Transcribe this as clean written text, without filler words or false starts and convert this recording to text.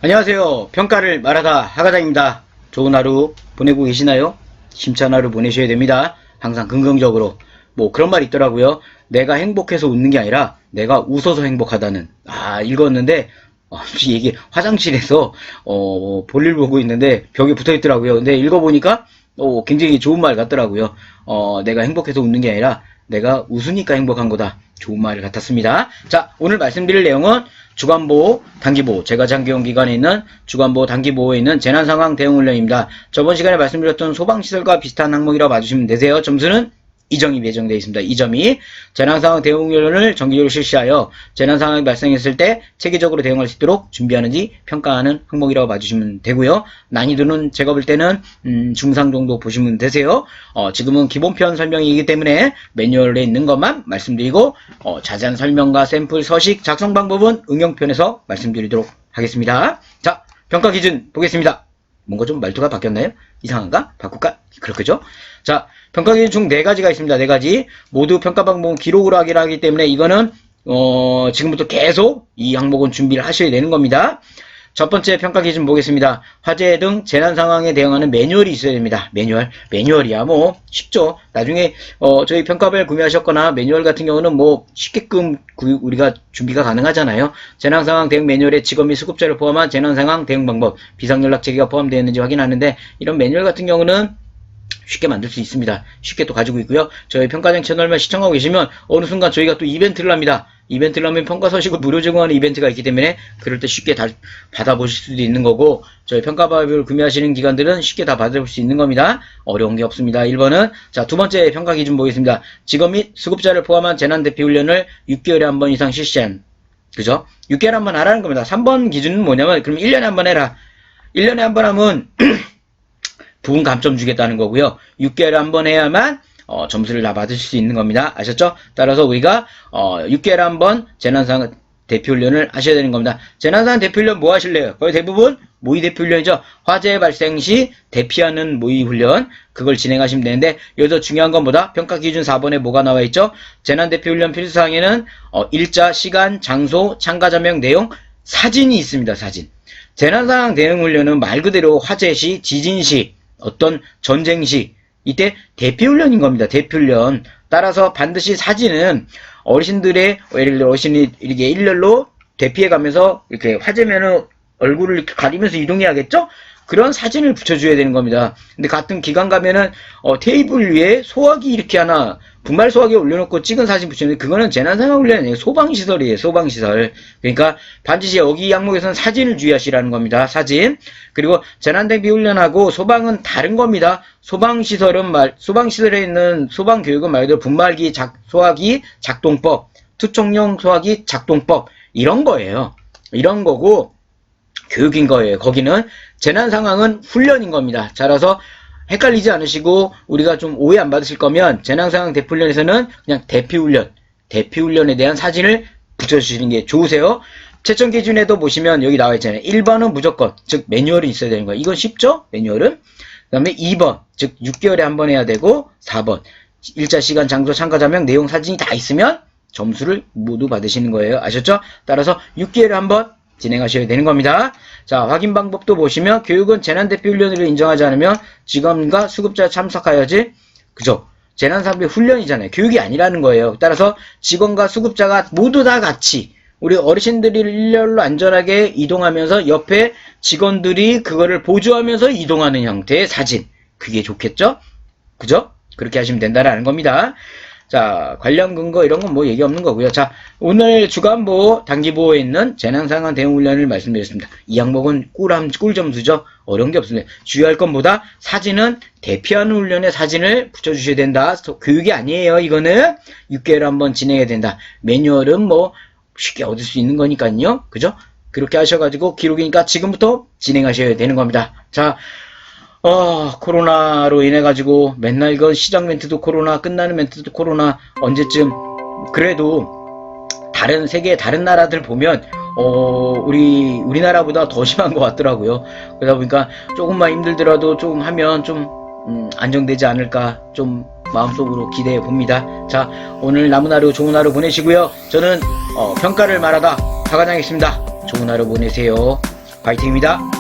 안녕하세요. 평가를 말하다 하과장입니다. 좋은 하루 보내고 계시나요? 심찬 하루 보내셔야 됩니다. 항상 긍정적으로. 뭐 그런 말 있더라고요. 내가 행복해서 웃는 게 아니라 내가 웃어서 행복하다는. 읽었는데 이게 화장실에서 볼일 보고 있는데 벽에 붙어 있더라고요. 근데 읽어보니까 굉장히 좋은 말 같더라고요. 내가 행복해서 웃는 게 아니라 내가 웃으니까 행복한 거다. 좋은 말 같았습니다. 자, 오늘 말씀드릴 내용은 주간보호, 단기보호, 제가 장기용 기관에 있는 주간보호, 단기보호에 있는 재난상황 대응훈련입니다. 저번 시간에 말씀드렸던 소방시설과 비슷한 항목이라고 봐주시면 되세요. 점수는 2점이 배정되어 있습니다. 2점이 재난상황 대응훈련을 정기적으로 실시하여 재난상황이 발생했을 때 체계적으로 대응할 수 있도록 준비하는지 평가하는 항목이라고 봐주시면 되고요. 난이도는 제가 볼 때는 중상 정도 보시면 되세요. 지금은 기본편 설명이기 때문에 매뉴얼에 있는 것만 말씀드리고 자세한 설명과 샘플 서식 작성 방법은 응용편에서 말씀드리도록 하겠습니다. 자, 평가 기준 보겠습니다. 뭔가 좀 말투가 바뀌었나요? 이상한가? 바꿀까? 그렇겠죠? 자, 평가 기준 총 4가지가 있습니다. 4가지. 모두 평가 방법은 기록으로 하기 때문에 이거는 지금부터 계속 이 항목은 준비를 하셔야 되는 겁니다. 첫 번째 평가 기준 보겠습니다. 화재 등 재난 상황에 대응하는 매뉴얼이 있어야 됩니다. 매뉴얼이야 뭐 쉽죠. 나중에 저희 평가별 구매하셨거나 매뉴얼 같은 경우는 뭐 쉽게끔 우리가 준비가 가능하잖아요. 재난 상황 대응 매뉴얼에 직업 및 수급자를 포함한 재난 상황 대응 방법, 비상연락 체계가 포함되어 있는지 확인하는데 이런 매뉴얼 같은 경우는 쉽게 만들 수 있습니다. 쉽게 또 가지고 있고요. 저희 평가장 채널만 시청하고 계시면 어느 순간 저희가 또 이벤트를 합니다. 이벤트를 하면 평가 서식을 무료 제공하는 이벤트가 있기 때문에 그럴 때 쉽게 다 받아보실 수도 있는 거고 저희 평가바이블 구매하시는 기관들은 쉽게 다 받아볼 수 있는 겁니다. 어려운 게 없습니다. 1번은 자, 두 번째 평가 기준 보겠습니다. 직업 및 수급자를 포함한 재난대피훈련을 6개월에 한 번 이상 실시한 그죠? 6개월에 한 번 하라는 겁니다. 3번 기준은 뭐냐면 그럼 1년에 한 번 해라. 1년에 한 번 하면 부분 감점 주겠다는 거고요. 6개월에 한 번 해야만 점수를 다 받으실 수 있는 겁니다. 아셨죠? 따라서 우리가 6개월에 한 번 재난상황 대피훈련을 하셔야 되는 겁니다. 재난상황 대피훈련 뭐 하실래요? 거의 대부분 모의 대피훈련이죠. 화재 발생 시 대피하는 모의훈련 그걸 진행하시면 되는데 여기서 중요한 건 뭐다? 평가 기준 4번에 뭐가 나와 있죠? 재난 대피훈련 필수사항에는 일자, 시간, 장소, 참가자명, 내용, 사진이 있습니다. 사진. 재난상황 대응훈련은 말 그대로 화재 시, 지진 시, 어떤 전쟁 시 이때 대피훈련인 겁니다. 대피훈련. 따라서 반드시 사진은 어르신들의 예를 들어 어르신이 이렇게 일렬로 대피해가면서 이렇게 화재면은 얼굴을 이렇게 가리면서 이동해야겠죠? 그런 사진을 붙여줘야 되는 겁니다. 근데 같은 기관 가면은 테이블 위에 소화기 이렇게 하나 분말 소화기 올려놓고 찍은 사진 붙이는데 그거는 재난상황훈련이 아니에요. 소방시설이에요. 소방시설. 그러니까 반드시 여기 항목에서는 사진을 주의하시라는 겁니다. 사진. 그리고 재난대피훈련하고 소방은 다른 겁니다. 소방시설에 있는 소방교육은 말 그대로 분말기 소화기 작동법, 투척용 소화기 작동법 이런 거예요. 이런 거고 교육인 거예요. 거기는 재난 상황은 훈련인 겁니다. 따라서 헷갈리지 않으시고 우리가 좀 오해 안 받으실 거면 재난 상황 대피훈련에서는 그냥 대피훈련에 대한 사진을 붙여주시는 게 좋으세요. 채점 기준에도 보시면 여기 나와 있잖아요. 1번은 무조건 즉 매뉴얼이 있어야 되는 거예요. 이건 쉽죠? 매뉴얼은. 그 다음에 2번 즉 6개월에 한 번 해야 되고 4번 일자, 시간, 장소, 참가자명, 내용, 사진이 다 있으면 점수를 모두 받으시는 거예요. 아셨죠? 따라서 6개월에 한 번 진행하셔야 되는 겁니다. 자, 확인 방법도 보시면 교육은 재난대피훈련으로 인정하지 않으면 직원과 수급자 참석하여야지 그죠? 재난상대 훈련이잖아요. 교육이 아니라는 거예요. 따라서 직원과 수급자가 모두 다 같이 우리 어르신들이 일렬로 안전하게 이동하면서 옆에 직원들이 그거를 보조하면서 이동하는 형태의 사진. 그게 좋겠죠? 그죠? 그렇게 하시면 된다라는 겁니다. 자, 관련 근거 이런 건 뭐 얘기 없는 거고요. 자, 오늘 주간보호, 단기보호에 있는 재난상황 대응훈련을 말씀드렸습니다. 이 항목은 꿀점수죠. 어려운 게 없습니다. 주의할 건 뭐다? 사진은 대피하는 훈련의 사진을 붙여주셔야 된다. 교육이 아니에요. 이거는 6개월에 한번 진행해야 된다. 매뉴얼은 뭐 쉽게 얻을 수 있는 거니까요. 그죠? 그렇게 하셔가지고 기록이니까 지금부터 진행하셔야 되는 겁니다. 자, 코로나로 인해가지고 맨날 이거 시작 멘트도 코로나, 끝나는 멘트도 코로나, 언제쯤, 그래도 다른 세계 다른 나라들 보면, 우리나라보다 더 심한 것 같더라고요. 그러다 보니까 조금만 힘들더라도 조금 하면 좀, 안정되지 않을까, 좀 마음속으로 기대해 봅니다. 자, 오늘 남은 하루 좋은 하루 보내시고요. 저는, 평가를 말하다 하과장이었습니다. 좋은 하루 보내세요. 파이팅입니다.